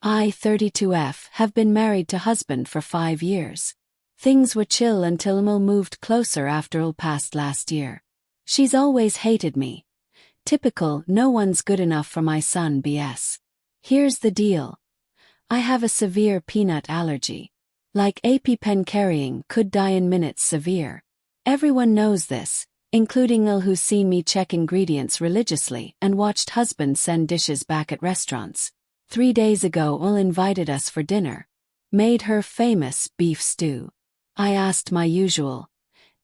I, 32F, have been married to husband for 5 years. Things were chill until Emil moved closer after il passed last year. She's always hated me. Typical no one's good enough for my son BS. Here's the deal. I have a severe peanut allergy. Like EpiPen carrying could die in minutes severe. Everyone knows this, including il who's seen me check ingredients religiously and watched husband send dishes back at restaurants. 3 days ago il invited us for dinner. Made her famous beef stew. I asked my usual,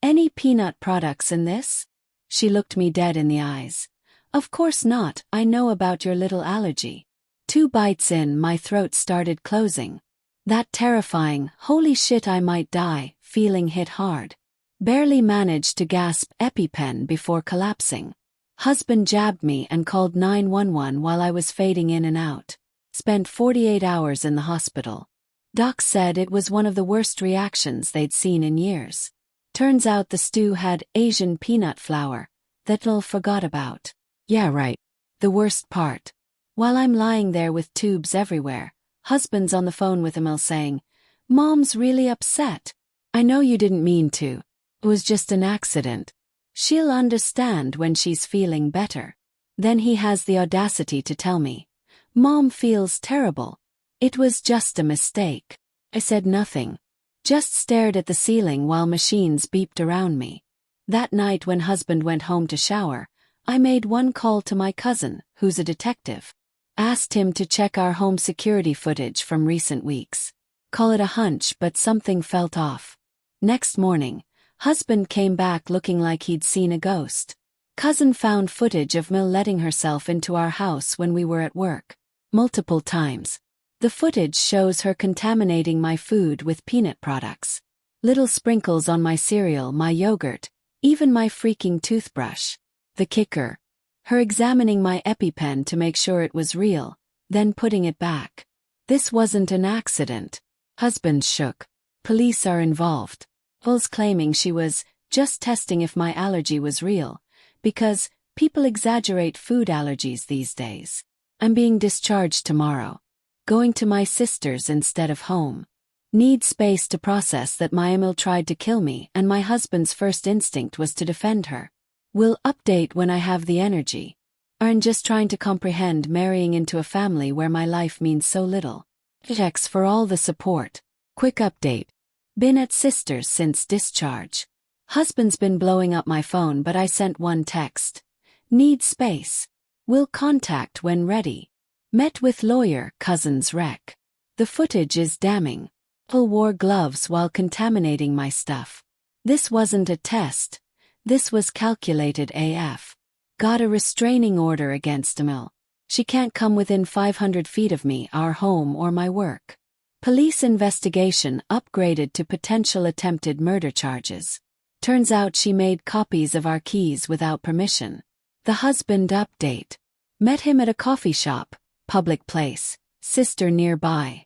any peanut products in this? She looked me dead in the eyes. Of course not, I know about your little allergy. 2 bites in, my throat started closing. That terrifying, holy shit I might die, feeling hit hard. Barely managed to gasp EpiPen before collapsing. Husband jabbed me and called 911 while I was fading in and out. Spent 48 hours in the hospital. Doc said it was one of the worst reactions they'd seen in years. Turns out the stew had Asian peanut flour that il forgot about. Yeah, right. The worst part. While I'm lying there with tubes everywhere, husband's on the phone with Emil saying, Mom's really upset. I know you didn't mean to. It was just an accident. She'll understand when she's feeling better. Then he has the audacity to tell me, Mom feels terrible. It was just a mistake. I said nothing. Just stared at the ceiling while machines beeped around me. That night when husband went home to shower, I made one call to my cousin, who's a detective. Asked him to check our home security footage from recent weeks. Call it a hunch, but something felt off. Next morning, husband came back looking like he'd seen a ghost. Cousin found footage of Mil letting herself into our house when we were at work. Multiple times. The footage shows her contaminating my food with peanut products. Little sprinkles on my cereal, my yogurt, even my freaking toothbrush. The kicker. Her examining my EpiPen to make sure it was real, then putting it back. This wasn't an accident. Husband shook. Police are involved. Il's claiming she was just testing if my allergy was real, because people exaggerate food allergies these days. I'm being discharged tomorrow. Going to my sister's instead of home. Need space to process that my Emil tried to kill me and my husband's first instinct was to defend her. Will update when I have the energy. I'm just trying to comprehend marrying into a family where my life means so little. Thanks for all the support. Quick update. Been at sister's since discharge. Husband's been blowing up my phone but I sent one text. Need space. Will contact when ready. Met with lawyer, cousin's wreck. The footage is damning. Il wore gloves while contaminating my stuff. This wasn't a test. This was calculated AF. Got a restraining order against Emil. She can't come within 500 feet of me, our home or my work. Police investigation upgraded to potential attempted murder charges. Turns out she made copies of our keys without permission. The husband update. Met him at a coffee shop, public place, sister nearby.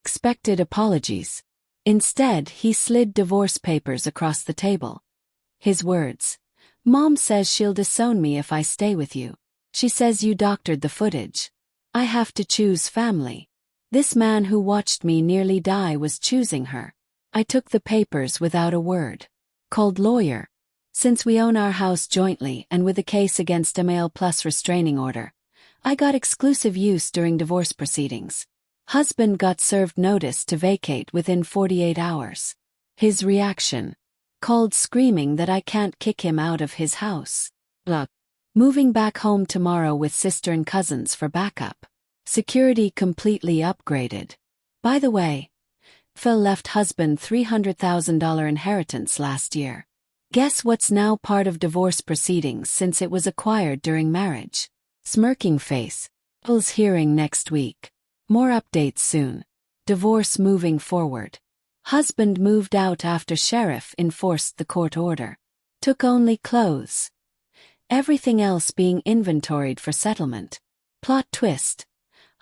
Expected apologies. Instead, he slid divorce papers across the table. His words. Mom says she'll disown me if I stay with you. She says you doctored the footage. I have to choose family. This man who watched me nearly die was choosing her. I took the papers without a word. Called lawyer. Since we own our house jointly and with a case against Emil plus restraining order, I got exclusive use during divorce proceedings. Husband got served notice to vacate within 48 hours. His reaction. Called screaming that I can't kick him out of his house. Look. Moving back home tomorrow with sister and cousins for backup. Security completely upgraded. By the way, Phil left husband $300,000 inheritance last year. Guess what's now part of divorce proceedings since it was acquired during marriage? Smirking face. Phil's hearing next week. More updates soon. Divorce moving forward. Husband moved out after sheriff enforced the court order. Took only clothes. Everything else being inventoried for settlement. Plot twist.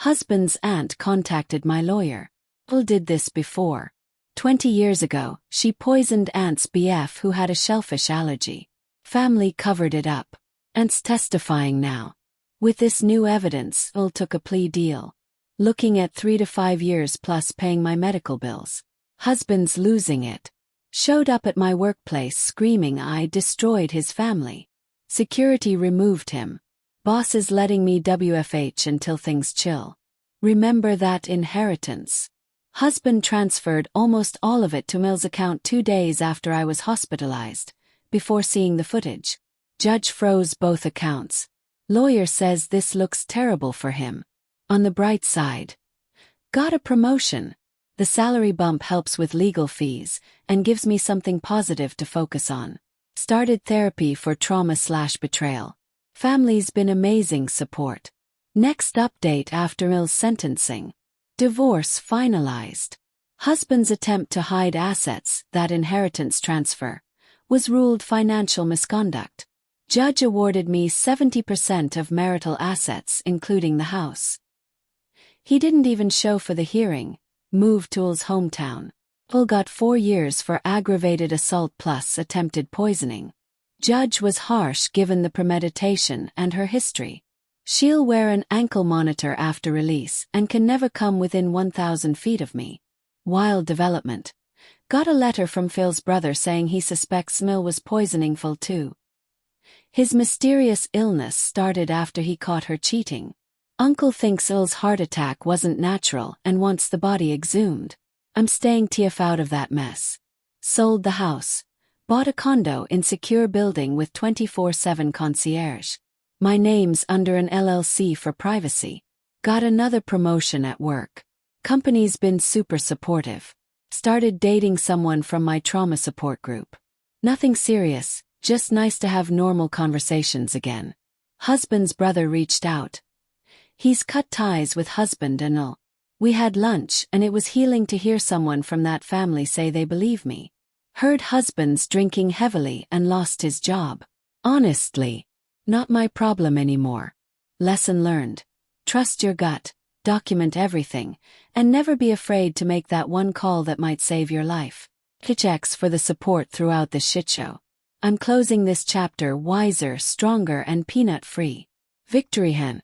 Husband's aunt contacted my lawyer. Phil did this before. 20 years ago, she poisoned aunt's BF who had a shellfish allergy. Family covered it up. Aunt's testifying now. With this new evidence, Phil took a plea deal. Looking at 3 to 5 years plus paying my medical bills. Husband's losing it. Showed up at my workplace screaming I destroyed his family. Security removed him. Boss is letting me WFH until things chill. Remember that inheritance. Husband transferred almost all of it to Mill's account 2 days after I was hospitalized, before seeing the footage. Judge froze both accounts. Lawyer says this looks terrible for him. On the bright side. Got a promotion. The salary bump helps with legal fees and gives me something positive to focus on. Started therapy for trauma/betrayal. Family's been amazing support. Next update after Mill's sentencing. Divorce finalized. Husband's attempt to hide assets, that inheritance transfer, was ruled financial misconduct. Judge awarded me 70% of marital assets including the house. He didn't even show for the hearing, moved to Ul's hometown. Ul got 4 years for aggravated assault plus attempted poisoning. Judge was harsh given the premeditation and her history. She'll wear an ankle monitor after release and can never come within 1,000 feet of me. Wild development. Got a letter from Phil's brother saying he suspects Mill was poisoning Phil too. His mysterious illness started after he caught her cheating. Uncle thinks Ul's heart attack wasn't natural and wants the body exhumed. I'm staying TF out of that mess. Sold the house. Bought a condo in secure building with 24/7 concierge. My name's under an LLC for privacy. Got another promotion at work. Company's been super supportive. Started dating someone from my trauma support group. Nothing serious, just nice to have normal conversations again. Husband's brother reached out. He's cut ties with husband and Ul. We had lunch and it was healing to hear someone from that family say they believe me. Heard husband's drinking heavily and lost his job. Honestly, not my problem anymore. Lesson learned. Trust your gut, document everything, and never be afraid to make that one call that might save your life. Checks for the support throughout this shitshow. I'm closing this chapter wiser, stronger and peanut-free. Victory Hen.